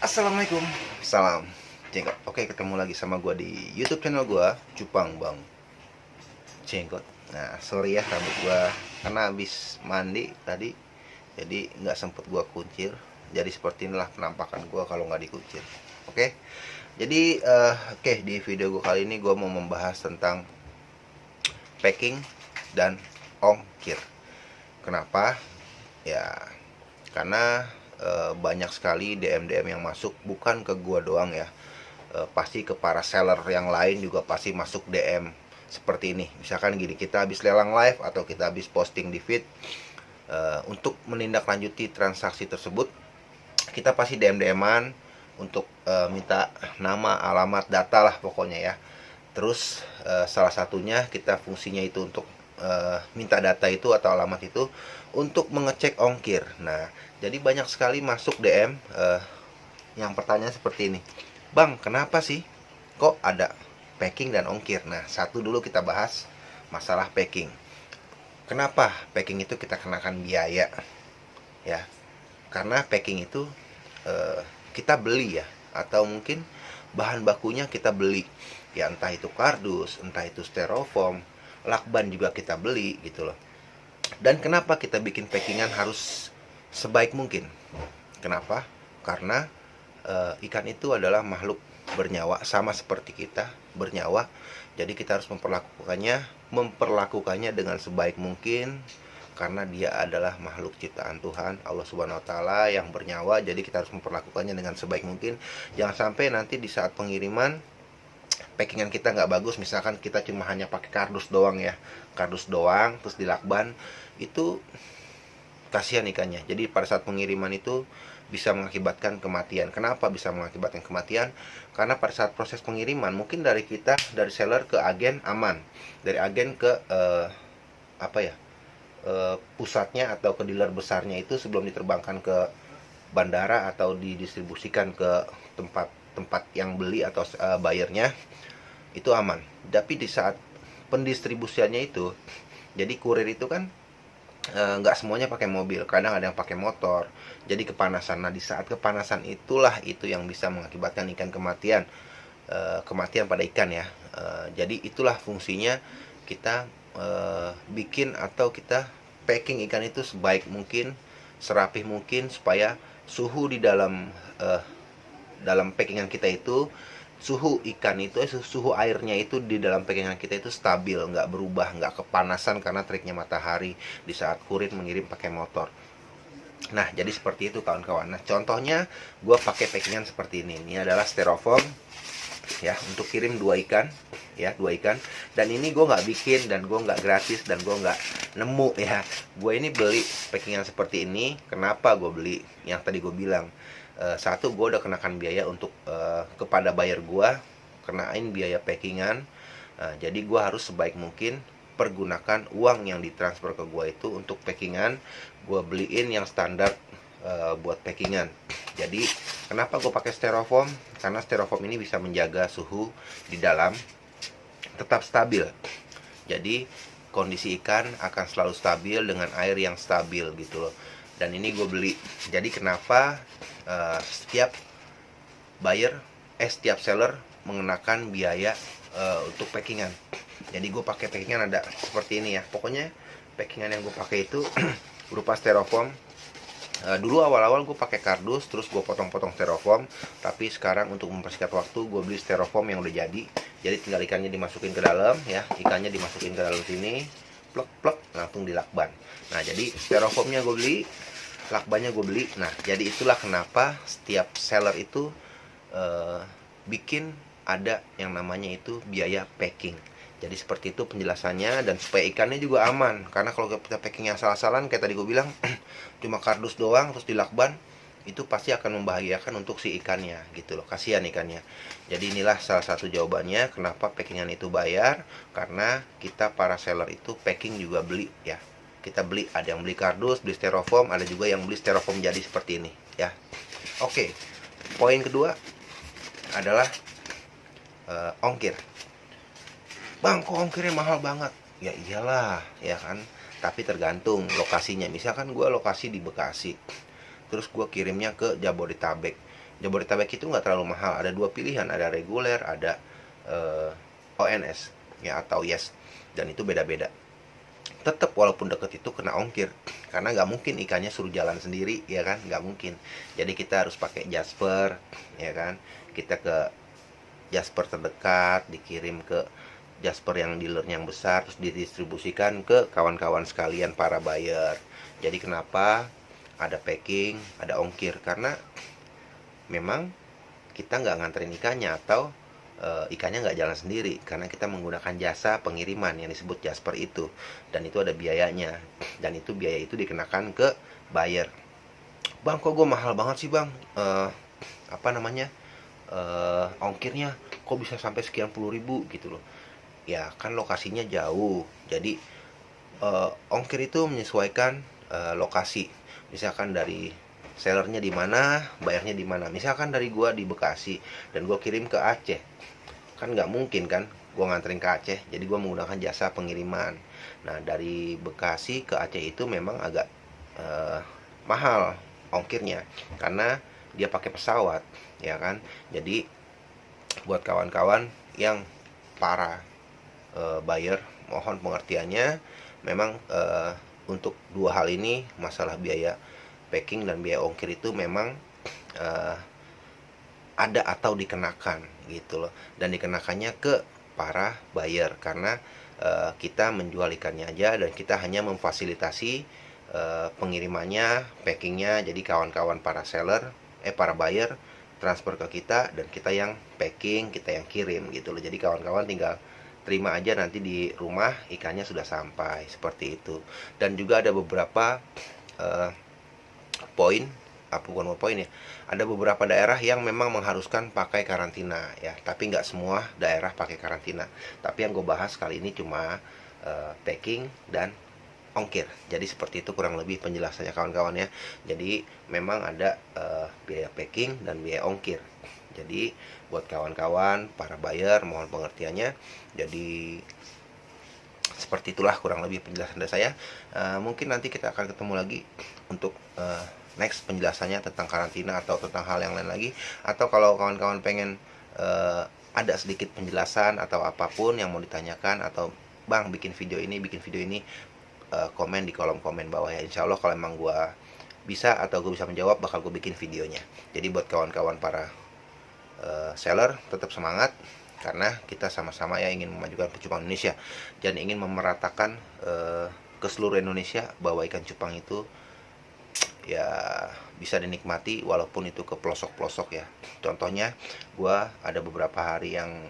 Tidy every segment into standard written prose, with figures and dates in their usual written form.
Assalamualaikum, salam Jenggot. Oke, ketemu lagi sama gue di YouTube channel gue, Cupang Bang Jenggot. Nah, sorry ya rambut gue karena habis mandi tadi, jadi nggak sempet gue kuncir. Jadi seperti inilah penampakan gue kalau nggak dikuncir. Oke, jadi di video gue kali ini gue mau membahas tentang packing dan ongkir. Kenapa? Ya, karena banyak sekali DM-DM yang masuk, bukan ke gua doang ya, pasti ke para seller yang lain juga pasti masuk DM seperti ini. Misalkan gini, kita habis lelang live atau kita habis posting di feed, untuk menindaklanjuti transaksi tersebut kita pasti DM-DM-an untuk minta nama, alamat, data lah pokoknya ya. Terus salah satunya kita fungsinya itu untuk minta data itu atau alamat itu untuk mengecek ongkir. Nah, jadi banyak sekali masuk DM yang pertanyaan seperti ini, Bang, kenapa sih kok ada packing dan ongkir? Nah, satu dulu kita bahas masalah packing. Kenapa packing itu kita kenakan biaya? Ya, karena packing itu kita beli ya, atau mungkin bahan bakunya kita beli. Ya, entah itu kardus, entah itu styrofoam, lakban juga kita beli gitu loh. Dan kenapa kita bikin packingan harus sebaik mungkin? Kenapa? Karena ikan itu adalah makhluk bernyawa, sama seperti kita bernyawa. Jadi kita harus memperlakukannya dengan sebaik mungkin, karena dia adalah makhluk ciptaan Tuhan Allah Subhanahu wa taala yang bernyawa. Jadi kita harus memperlakukannya dengan sebaik mungkin. Jangan sampai nanti di saat pengiriman packingan kita nggak bagus, misalkan kita cuma hanya pakai kardus doang ya, kardus doang terus dilakban, itu kasihan ikannya. Jadi pada saat pengiriman itu bisa mengakibatkan kematian. Kenapa bisa mengakibatkan kematian? Karena pada saat proses pengiriman mungkin dari kita, dari seller ke agen aman, dari agen ke pusatnya atau ke dealer besarnya itu sebelum diterbangkan ke bandara atau didistribusikan ke tempat yang beli atau bayarnya, itu aman. Tapi di saat pendistribusiannya itu, jadi kurir itu kan nggak semuanya pakai mobil, kadang ada yang pakai motor, jadi kepanasan. Nah, di saat kepanasan itulah itu yang bisa mengakibatkan ikan kematian, kematian pada ikan ya. Jadi itulah fungsinya kita bikin atau kita packing ikan itu sebaik mungkin, serapih mungkin, supaya suhu di dalam packingan kita itu, suhu ikan itu, suhu airnya itu di dalam packingan kita itu stabil, nggak berubah, nggak kepanasan karena teriknya matahari di saat kurir mengirim pakai motor. Nah, jadi seperti itu kawan-kawan. Nah, contohnya gue pakai packingan seperti ini. Ini adalah styrofoam ya, untuk kirim 2 ikan ya, 2 ikan. Dan ini gue nggak bikin, dan gue nggak gratis, dan gue nggak nemu ya. Gue ini beli packingan seperti ini. Kenapa gue beli? Yang tadi gue bilang, satu, gue udah kenakan biaya untuk kepada buyer gue, kenain biaya packingan. Jadi gue harus sebaik mungkin pergunakan uang yang ditransfer ke gue itu untuk packingan. Gue beliin yang standar buat packingan. Jadi kenapa gue pakai styrofoam? Karena styrofoam ini bisa menjaga suhu di dalam tetap stabil. Jadi kondisi ikan akan selalu stabil dengan air yang stabil gitu loh. Dan ini gue beli. Jadi kenapa setiap setiap seller mengenakan biaya untuk packingan. Jadi gue pakai packingan ada seperti ini ya. Pokoknya packingan yang gue pakai itu berupa styrofoam. Dulu awal-awal gue pakai kardus, terus gue potong-potong styrofoam. Tapi sekarang untuk mempersingkat waktu, gue beli styrofoam yang udah jadi. Jadi tinggal ikannya dimasukin ke dalam ya, ikannya dimasukin ke dalam sini, plek langsung dilakban. Nah, jadi styrofoamnya gue beli, lakbannya gue beli. Nah, jadi itulah kenapa setiap seller itu bikin ada yang namanya itu biaya packing. Jadi seperti itu penjelasannya, dan supaya ikannya juga aman. Karena kalau kita packing yang salah-salahan kayak tadi gue bilang cuma kardus doang terus dilakban, itu pasti akan membahayakan untuk si ikannya gitu loh, kasihan ikannya. Jadi inilah salah satu jawabannya kenapa packingan itu bayar, karena kita para seller itu packing juga beli ya. Kita beli, ada yang beli kardus, beli styrofoam, ada juga yang beli styrofoam jadi seperti ini ya. Oke, poin kedua adalah ongkir. Bang, kok ongkirnya mahal banget? Ya iyalah, ya kan. Tapi tergantung lokasinya. Misalkan gue lokasi di Bekasi, terus gue kirimnya ke Jabodetabek. Jabodetabek itu nggak terlalu mahal, ada dua pilihan, ada reguler, ada ONS ya atau yes, dan itu beda-beda. Tetap walaupun deket itu kena ongkir, karena nggak mungkin ikannya suruh jalan sendiri ya kan, nggak mungkin. Jadi kita harus pakai Jasper ya kan, kita ke Jasper terdekat, dikirim ke Jasper yang dealer yang besar, terus didistribusikan ke kawan-kawan sekalian para buyer. Jadi kenapa ada packing, ada ongkir, karena memang kita nggak nganterin ikannya, atau ikannya nggak jalan sendiri, karena kita menggunakan jasa pengiriman yang disebut Jasper itu, dan itu ada biayanya, dan itu biaya itu dikenakan ke buyer. Bang, kok gue mahal banget sih bang, apa namanya, ongkirnya kok bisa sampai sekian puluh ribu gitu loh. Ya kan lokasinya jauh, jadi ongkir itu menyesuaikan lokasi. Misalkan dari sellernya di mana, bayarnya di mana. Misalkan dari gua di Bekasi dan gua kirim ke Aceh, kan nggak mungkin kan gua nganterin ke Aceh, jadi gua menggunakan jasa pengiriman. Nah, dari Bekasi ke Aceh itu memang agak mahal ongkirnya, karena dia pakai pesawat ya kan. Jadi buat kawan-kawan yang para buyer, mohon pengertiannya. Memang untuk dua hal ini, masalah biaya packing dan biaya ongkir itu memang uh, ada atau dikenakan gitu loh, dan dikenakannya ke para buyer, karena kita menjual ikannya aja dan kita hanya memfasilitasi pengirimannya, packingnya. Jadi kawan-kawan para seller, para buyer transfer ke kita, dan kita yang packing, kita yang kirim gitu loh. Jadi kawan-kawan tinggal terima aja, nanti di rumah ikannya sudah sampai, seperti itu. Dan juga ada beberapa poin, bukan poin ya, ada beberapa daerah yang memang mengharuskan pakai karantina ya, tapi nggak semua daerah pakai karantina. Tapi yang gue bahas kali ini cuma packing dan ongkir. Jadi seperti itu kurang lebih penjelasannya kawan-kawan ya. Jadi memang ada biaya packing dan biaya ongkir. Jadi buat kawan-kawan para buyer, mohon pengertiannya. Jadi seperti itulah kurang lebih penjelasan dari saya. Mungkin nanti kita akan ketemu lagi untuk next penjelasannya tentang karantina atau tentang hal yang lain lagi. Atau kalau kawan-kawan pengen ada sedikit penjelasan atau apapun yang mau ditanyakan, atau bang bikin video ini, komen di kolom komen bawah ya. Insya Allah kalau emang gue bisa atau gue bisa menjawab, bakal gue bikin videonya. Jadi buat kawan-kawan para seller, tetap semangat, karena kita sama-sama ya ingin memajukan pencupang Indonesia dan ingin memeratakan ke seluruh Indonesia bahwa ikan cupang itu ya bisa dinikmati walaupun itu ke pelosok-pelosok ya. Contohnya gue ada beberapa hari yang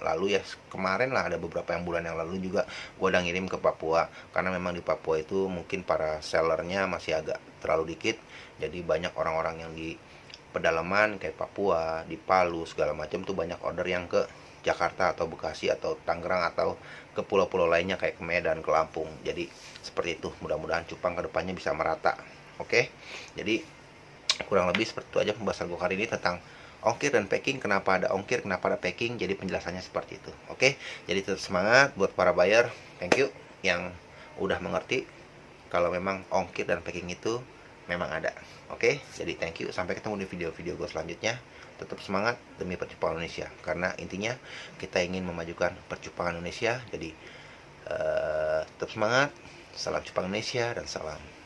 lalu ya, kemarin lah, ada beberapa yang bulan yang lalu juga gue udah ngirim ke Papua, karena memang di Papua itu mungkin para sellernya masih agak terlalu dikit. Jadi banyak orang-orang yang di pedalaman kayak Papua, di Palu segala macam tuh banyak order yang ke Jakarta atau Bekasi atau Tangerang atau ke pulau-pulau lainnya kayak ke Medan, ke Lampung. Jadi seperti itu, mudah-mudahan cupang kedepannya bisa merata. Oke, jadi kurang lebih seperti itu aja pembahasan gue kali ini tentang ongkir dan packing. Kenapa ada ongkir, kenapa ada packing, jadi penjelasannya seperti itu. Oke, jadi tetap semangat buat para buyer. Thank you yang udah mengerti kalau memang ongkir dan packing itu memang ada. Oke, jadi thank you. Sampai ketemu di video-video gue selanjutnya. Tetap semangat demi percupangan Indonesia, karena intinya kita ingin memajukan percupangan Indonesia. Jadi tetap semangat. Salam cupang Indonesia dan salam